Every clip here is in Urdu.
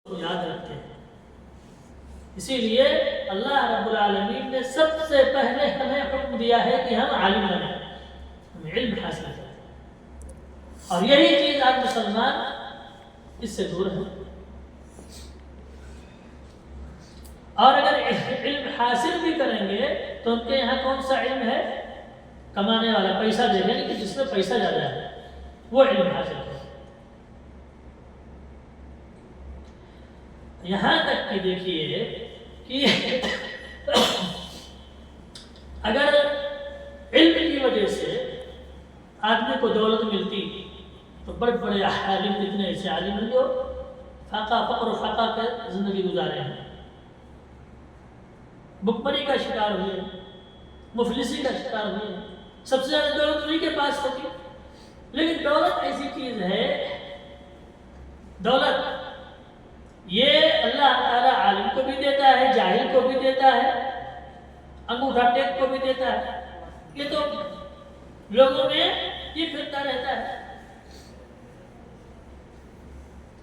کو یاد رکھتے ہیں۔ اسی لیے اللہ رب العالمین نے سب سے پہلے ہمیں حکم دیا ہے کہ ہم عالم بنیں، ہم علم حاصل کریں، اور یہی چیز آج مسلمان اس سے دور ہے۔ اور اگر علم حاصل بھی کریں گے تو ان کے یہاں کون سا علم ہے؟ کمانے والا، پیسہ دے گا، کہ جس میں پیسہ زیادہ ہے وہ علم حاصل کرے۔ یہاں تک کہ دیکھیے کہ اگر علم کی وجہ سے آدمی کو دولت ملتی تو بڑے بڑے عالم، اتنے ایسے عالم ہیں جو فقر و فاقہ کے زندگی گزارے ہیں، بھکمری کا شکار ہوئے، مفلسی کا شکار ہوئے، سب سے زیادہ دولت انہیں کے پاس ہوتی۔ لیکن دولت ایسی چیز ہے، دولت یہ اللہ تعالیٰ عالم کو بھی دیتا ہے، جاہل کو بھی دیتا ہے، انگوٹھا ٹیک کو بھی دیتا ہے، یہ تو لوگوں میں یہ پھرتا رہتا ہے۔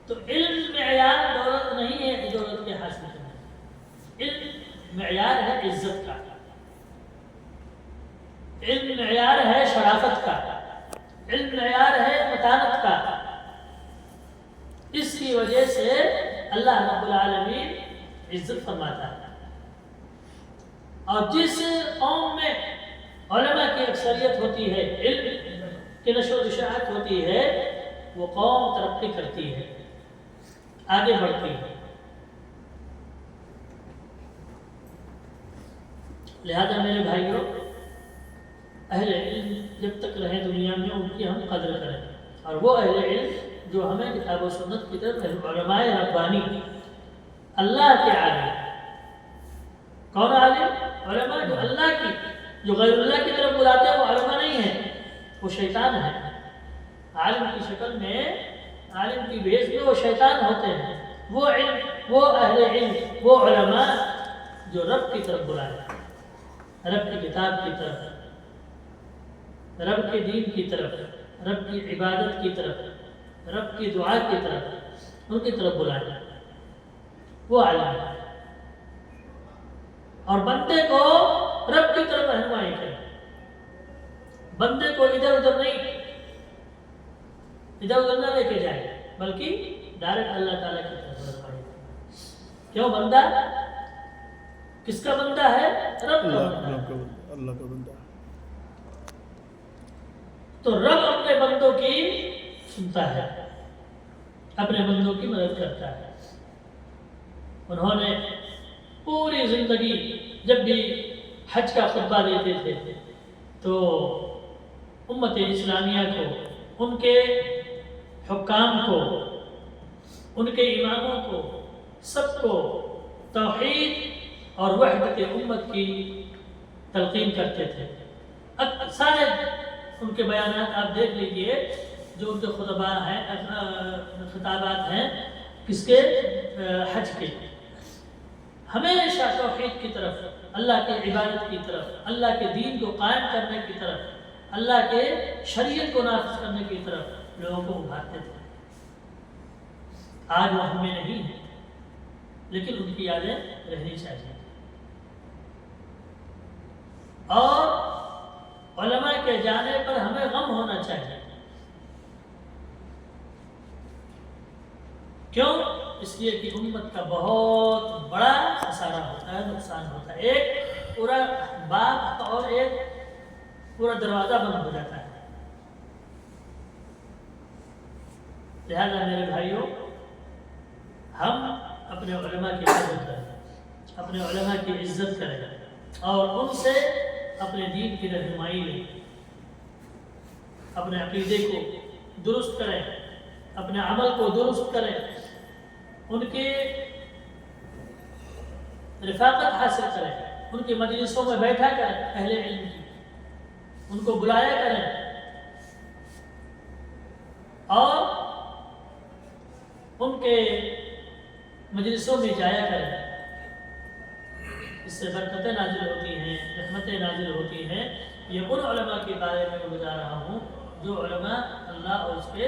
تو علم معیار دولت نہیں ہے، دولت کے حاصل کرنا، علم معیار ہے عزت کا، علم معیار ہے شرافت کا، علم معیار ہے متانت کا۔ اس کی وجہ سے اللہ رب العالمین عزت فرماتا ہے، اور جس قوم میں علماء کی اکثریت ہوتی ہے، علم کی نشر و اشاعت ہوتی ہے، وہ قوم ترقی کرتی ہے، آگے بڑھتی ہے۔ لہذا میرے بھائیوں، اہل علم جب تک رہے دنیا میں ان کی ہم قدر کریں، اور وہ اہل علم جو ہمیں کتاب و سنت کی طرف، علماء ربانی، اللہ کے عالم۔ کون عالم؟ علماء جو اللہ کی، جو غیر اللہ کی طرف بلاتے ہیں وہ علماء نہیں ہیں، وہ شیطان ہے۔ عالم کی شکل میں، عالم کی بھیس میں وہ شیطان ہوتے ہیں۔ وہ علم، وہ اہل علم، وہ علماء جو رب کی طرف بلاتے ہیں، رب کی کتاب کی طرف، رب کے دین کی طرف، رب کی عبادت کی طرف، رب کی دعا کی طرف، ان کی طرف بلاتے ہیں، وہ عالم ہے۔ اور بندے کو رب کی طرف رہنمائی کرے، بندے کو ادھر ادھر نہیں، ادھر ادھر نہ لے کے جائے، بلکہ ڈائریکٹ اللہ تعالیٰ کی طرف رہنمائی کرے۔ کیوں؟ بندہ کس کا بندہ ہے؟ رب کا بندہ، اللہ کا بندہ۔ تو رب اپنے بندوں کی سنتا ہے، اپنے بندوں کی مدد کرتا ہے۔ انہوں نے پوری زندگی جب بھی حج کا خطبہ دیتے تھے تو امت اسلامیہ کو، ان کے حکام کو، ان کے اماموں کو، سب کو توحید اور وحدت امت کی تلقین کرتے تھے۔ اب سارے ان کے بیانات آپ دیکھ لیجئے، جو ان کے خطابات ہیں کس کے؟ حج کے۔ ہمیشہ توحید کی طرف، اللہ کی عبادت کی طرف، اللہ کے دین کو قائم کرنے کی طرف، اللہ کے شریعت کو نافذ کرنے کی طرف لوگوں کو ابھارتے تھے۔ آج وہ ہمیں نہیں ہے، لیکن ان کی یادیں رہنی چاہیے۔ اور علماء کے جانے پر ہمیں غم ہونا چاہیے۔ کیوں؟ اس لیے کہ امت کا بہت بڑا خسارہ ہوتا ہے، نقصان ہوتا ہے، ایک پورا باب اور ایک پورا دروازہ بند ہو جاتا ہے۔ لہذا میرے بھائیوں، ہم اپنے علماء کی عزت کریں، اپنے علماء کی عزت کریں، اور ان سے اپنے دین کی رہنمائی لیں، اپنے عقیدے کو درست کریں، اپنے عمل کو درست کریں، ان کی رفاقت حاصل کریں، ان کی مجلسوں میں بیٹھا کریں، اہل علم کی، ان کو بلایا کریں، اور ان کے مجلسوں میں جایا کریں۔ اس سے برکتیں نازل ہوتی ہیں، رحمتیں نازل ہوتی ہیں۔ یہ ان علماء کے بارے میں بتا رہا ہوں جو علماء اللہ اور اس کے